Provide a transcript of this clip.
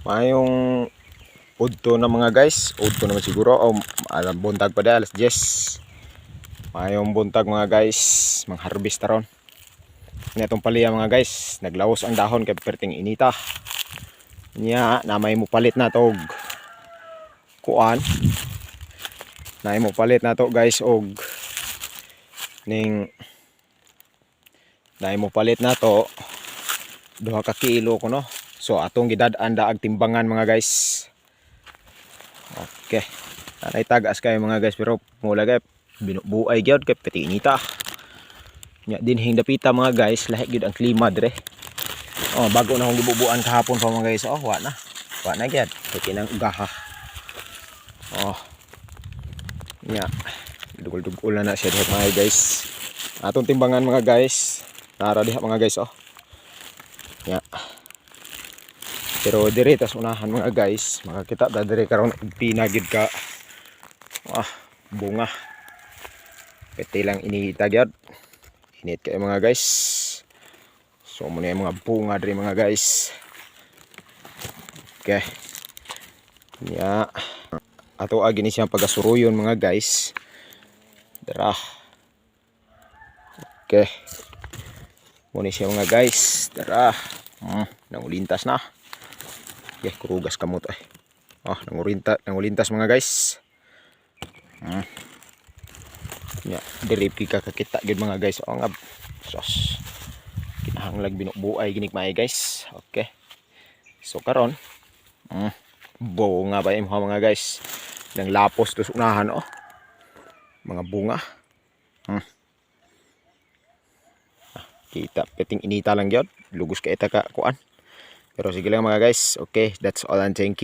Mayong udto na mga guys, udto naman siguro o alam buntag pa di alas 10. Mayong buntag mga guys, mang-harvest taron. Nitong paliya mga guys, naglaos ang dahon kay perting inita. Nya na may mupalit na tog kuan. Na mo palit na to guys og ning na mo palit na to 2 ka kilo ko no. So atong gidad-an daag timbangan mga guys. Okay. Anay tagas kayo mga guys pero mula kay binubuay gyud kay petinita. Nya dinhing dapita mga guys, lahi gyud ang klima dire. Oh, bago na akong gibubuan kahapon pa mga guys. Oh, wa na. Wa na gyud. Kay kinang ugaha. Oh. Nya dugol-dugol na siya diha mga guys. Atong timbangan mga guys. Nara diha mga guys oh. Nya. Pero dire tas unahan mga guys, makakita ta dire karon pinagid ka bunga. Pete lang inihita gyud. Init kay mga guys. So mo na yung mga bunga dire mga guys. Okay. Nya ato agi ni siyang pagasuruyon mga guys. Dara. Okay. Muna siya mga guys. Dara. Nangulintas na. Okay, kurugas kamot ay. Oh, nangulintas mga guys. Nya, diri ka kakita gyud mga guys. Oh nga. Sos. Kinahanglag binubuay ginig maay guys. Okay. So karon, bunga ba yung mga guys. Nang lapos to unahan oh. Mga bunga. Kita peting inita lang gyud. Lugos ka ita ka kuan. Pero sige lang mga guys. Okay, that's all and thank you.